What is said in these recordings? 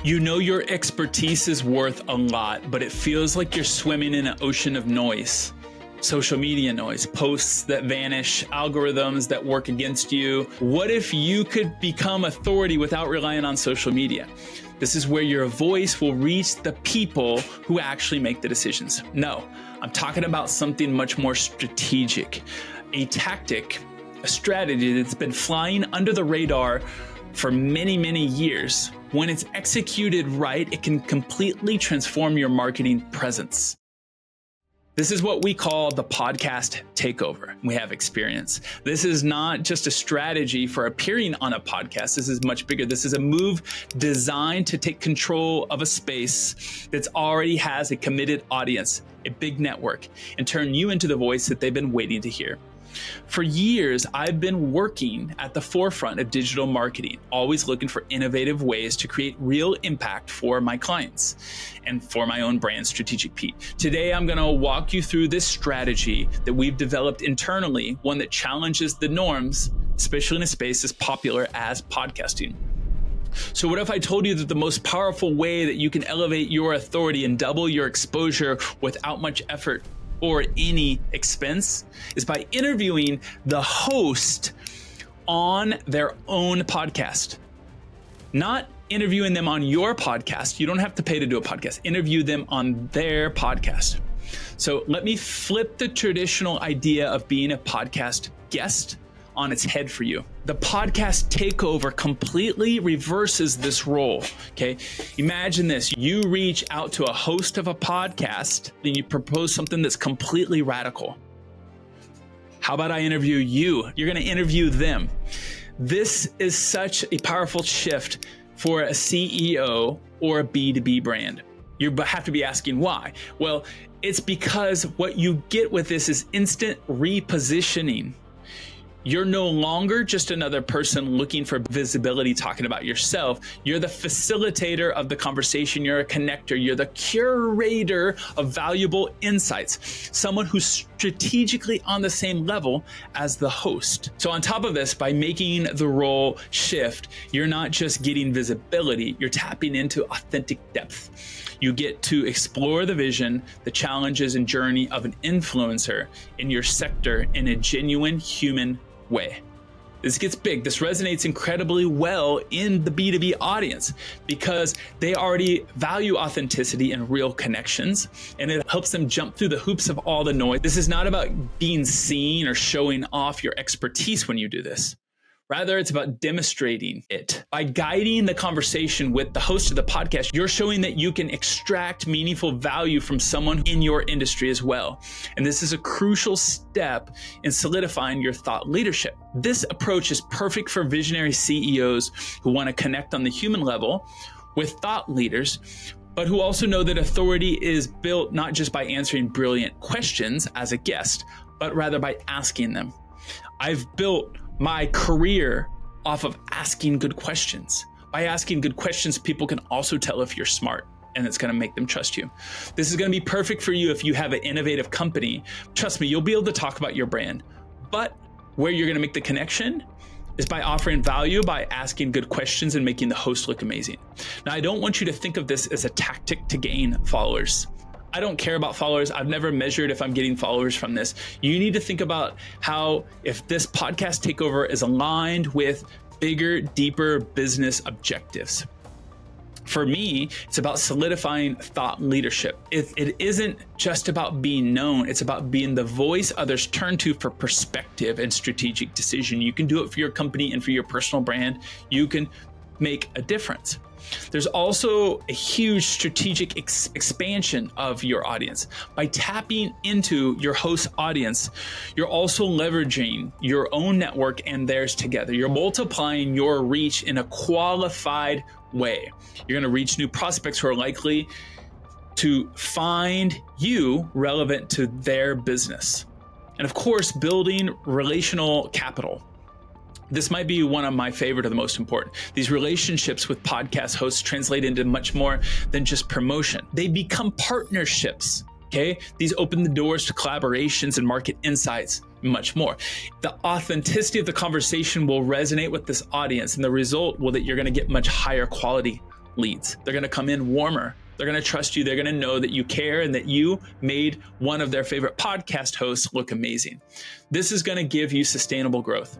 You know your expertise is worth a lot, but it feels like you're swimming in an ocean of noise. Social media noise, posts that vanish, algorithms that work against you. What if you could become authority without relying on social media? This is where your voice will reach the people who actually make the decisions. No, I'm talking about something much more strategic, a tactic, a strategy that's been flying under the radar for many, many years. When it's executed right, it can completely transform your marketing presence. This is what we call the podcast takeover. We have experience. This is not just a strategy for appearing on a podcast. This is much bigger. This is a move designed to take control of a space that already has a committed audience, a big network, and turn you into the voice that they've been waiting to hear. For years, I've been working at the forefront of digital marketing, always looking for innovative ways to create real impact for my clients and for my own brand, Strategic Pete. Today, I'm going to walk you through this strategy that we've developed internally, one that challenges the norms, especially in a space as popular as podcasting. So what if I told you that the most powerful way that you can elevate your authority and double your exposure without much effort or any expense is by interviewing the host on their own podcast? Not interviewing them on your podcast. You don't have to pay to do a podcast. Interview them on their podcast. So let me flip the traditional idea of being a podcast guest on its head for you. The podcast takeover completely reverses this role, okay? Imagine this, you reach out to a host of a podcast and you propose something that's completely radical. How about I interview you? You're gonna interview them. This is such a powerful shift for a CEO or a B2B brand. You have to be asking why. Well, it's because what you get with this is instant repositioning. You're no longer just another person looking for visibility, talking about yourself. You're the facilitator of the conversation. You're a connector. You're the curator of valuable insights, someone who's strategically on the same level as the host. So on top of this, by making the role shift, you're not just getting visibility, you're tapping into authentic depth. You get to explore the vision, the challenges, and journey of an influencer in your sector in a genuine human way. This gets big. This resonates incredibly well in the B2B audience because they already value authenticity and real connections, and it helps them jump through the hoops of all the noise. This is not about being seen or showing off your expertise when you do this. Rather, it's about demonstrating it. By guiding the conversation with the host of the podcast, you're showing that you can extract meaningful value from someone in your industry as well. And this is a crucial step in solidifying your thought leadership. This approach is perfect for visionary CEOs who want to connect on the human level with thought leaders, but who also know that authority is built not just by answering brilliant questions as a guest, but rather by asking them. I've built my career off of asking good questions. By asking good questions, people can also tell if you're smart, and it's going to make them trust you. This is going to be perfect for you if you have an innovative company. Trust me, you'll be able to talk about your brand, but where you're going to make the connection is by offering value, by asking good questions and making the host look amazing. Now, I don't want you to think of this as a tactic to gain followers. I don't care about followers. I've never measured if I'm getting followers from this. You need to think about how if this podcast takeover is aligned with bigger, deeper business objectives. For me, it's about solidifying thought leadership. It isn't just about being known. It's about being the voice others turn to for perspective and strategic decision. You can do it for your company and for your personal brand. You can make a difference. There's also a huge strategic expansion of your audience. By tapping into your host audience, you're also leveraging your own network and theirs together. You're multiplying your reach in a qualified way. You're going to reach new prospects who are likely to find you relevant to their business. And of course, building relational capital. This might be one of my favorite or the most important. These relationships with podcast hosts translate into much more than just promotion. They become partnerships, okay? These open the doors to collaborations and market insights, much more. The authenticity of the conversation will resonate with this audience, and the result will that you're gonna get much higher quality leads. They're going to come in warmer. They're going to trust you. They're going to know that you care and that you made one of their favorite podcast hosts look amazing. This is going to give you sustainable growth.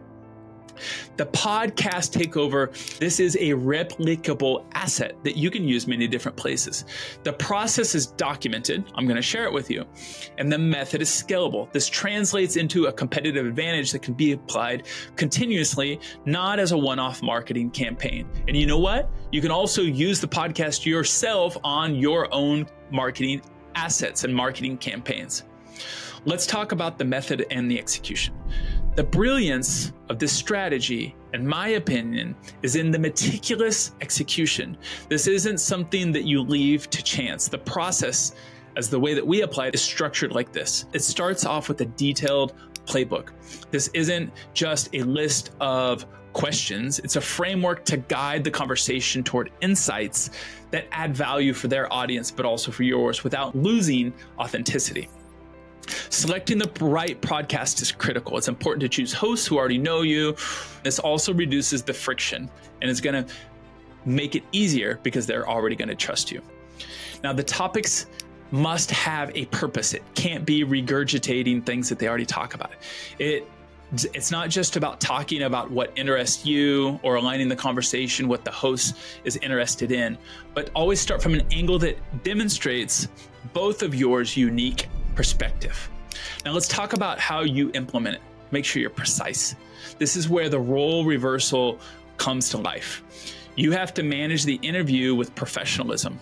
The Podcast Takeover, this is a replicable asset that you can use many different places. The process is documented. I'm going to share it with you. And the method is scalable. This translates into a competitive advantage that can be applied continuously, not as a one-off marketing campaign. And you know what? You can also use the podcast yourself on your own marketing assets and marketing campaigns. Let's talk about the method and the execution. The brilliance of this strategy, in my opinion, is in the meticulous execution. This isn't something that you leave to chance. The process, as the way that we apply it, is structured like this. It starts off with a detailed playbook. This isn't just a list of questions. It's a framework to guide the conversation toward insights that add value for their audience, but also for yours without losing authenticity. Selecting the right podcast is critical. It's important to choose hosts who already know you. This also reduces the friction and is going to make it easier because they're already going to trust you. Now, the topics must have a purpose. It can't be regurgitating things that they already talk about. It's not just about talking about what interests you or aligning the conversation what the host is interested in, but always start from an angle that demonstrates both of yours unique perspective. Now let's talk about how you implement it. Make sure you're precise. This is where the role reversal comes to life. You have to manage the interview with professionalism,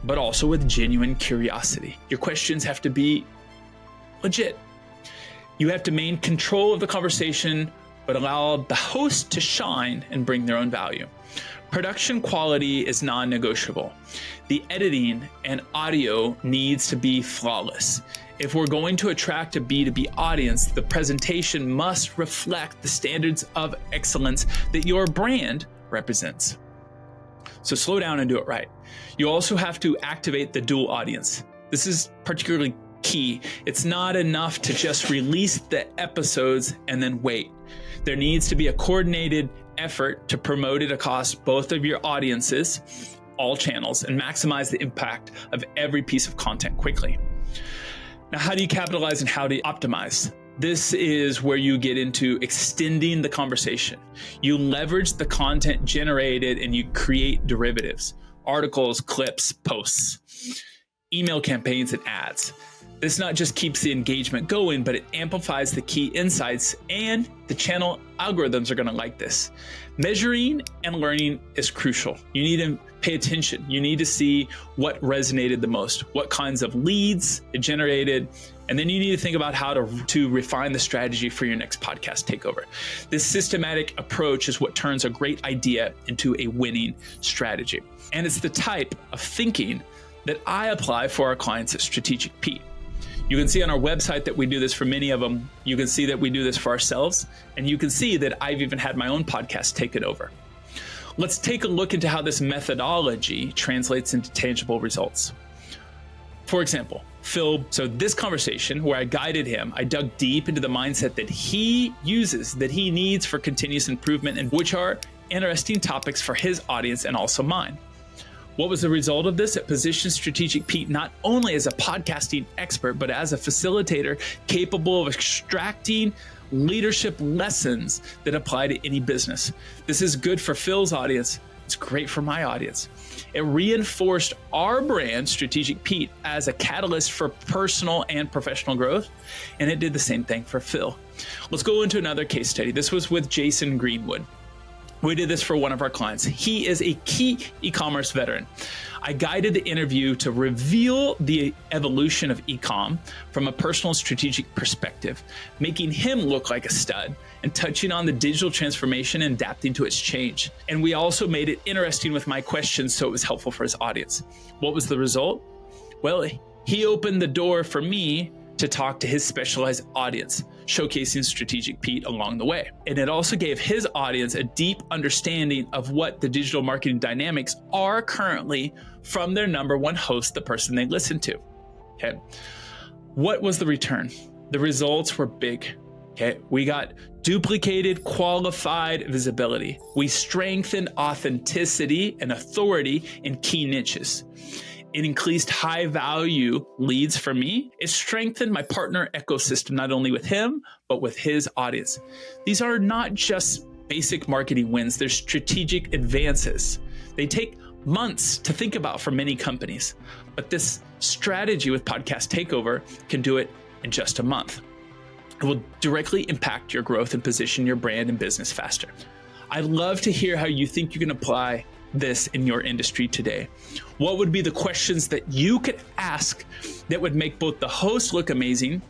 but also with genuine curiosity. Your questions have to be legit. You have to maintain control of the conversation, but allow the host to shine and bring their own value. Production quality is non-negotiable. The editing and audio needs to be flawless. If we're going to attract a B2B audience, the presentation must reflect the standards of excellence that your brand represents. So slow down and do it right. You also have to activate the dual audience. This is particularly key. It's not enough to just release the episodes and then wait. There needs to be a coordinated effort to promote it across both of your audiences, all channels, and maximize the impact of every piece of content quickly. Now, how do you capitalize and how do you optimize? This is where you get into extending the conversation. You leverage the content generated and you create derivatives, articles, clips, posts, email campaigns, and ads. This not just keeps the engagement going, but it amplifies the key insights, and the channel algorithms are going to like this. Measuring and learning is crucial. You need to pay attention. You need to see what resonated the most, what kinds of leads it generated, and then you need to think about how to refine the strategy for your next podcast takeover. This systematic approach is what turns a great idea into a winning strategy. And it's the type of thinking that I apply for our clients at Strategic Pete. You can see on our website that we do this for many of them. You can see that we do this for ourselves, and you can see that I've even had my own podcast take it over. Let's take a look into how this methodology translates into tangible results. For example, Phil, so this conversation where I guided him, I dug deep into the mindset that he uses, that he needs for continuous improvement, and which are interesting topics for his audience and also mine. What was the result of this? It positions Strategic Pete not only as a podcasting expert, but as a facilitator capable of extracting leadership lessons that apply to any business. This is good for Phil's audience. It's great for my audience. It reinforced our brand, Strategic Pete, as a catalyst for personal and professional growth, and it did the same thing for Phil. Let's go into another case study. This was with Jason Greenwood. We did this for one of our clients. He is a key e-commerce veteran. I guided the interview to reveal the evolution of e-com from a personal strategic perspective, making him look like a stud and touching on the digital transformation and adapting to its change. And we also made it interesting with my questions so it was helpful for his audience. What was the result? Well, he opened the door for me to talk to his specialized audience, showcasing Strategic Pete along the way. And it also gave his audience a deep understanding of what the digital marketing dynamics are currently from their number one host, the person they listen to. Okay. What was the return? The results were big. Okay, we got duplicated, qualified visibility. We strengthened authenticity and authority in key niches. It increased high value leads for me. It strengthened my partner ecosystem, not only with him, but with his audience. These are not just basic marketing wins, they're strategic advances. They take months to think about for many companies, but this strategy with Podcast Takeover can do it in just a month. It will directly impact your growth and position your brand and business faster. I'd love to hear how you think you can apply this in your industry today. What would be the questions that you could ask that would make both the host look amazing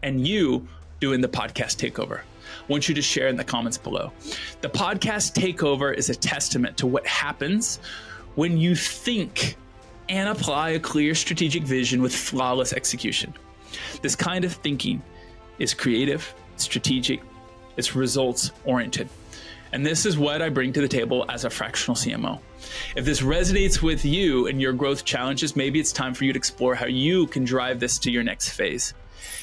and you doing the podcast takeover? I want you to share in the comments below. The podcast takeover is a testament to what happens when you think and apply a clear strategic vision with flawless execution. This kind of thinking is creative, strategic, it's results oriented. And this is what I bring to the table as a fractional CMO. If this resonates with you and your growth challenges, maybe it's time for you to explore how you can drive this to your next phase.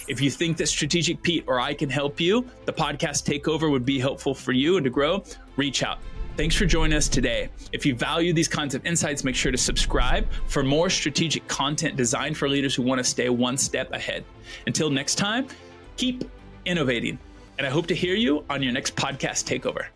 If you think that Strategic Pete or I can help you, the podcast takeover would be helpful for you and to grow, reach out. Thanks for joining us today. If you value these kinds of insights, make sure to subscribe for more strategic content designed for leaders who want to stay one step ahead. Until next time, keep innovating. And I hope to hear you on your next podcast takeover.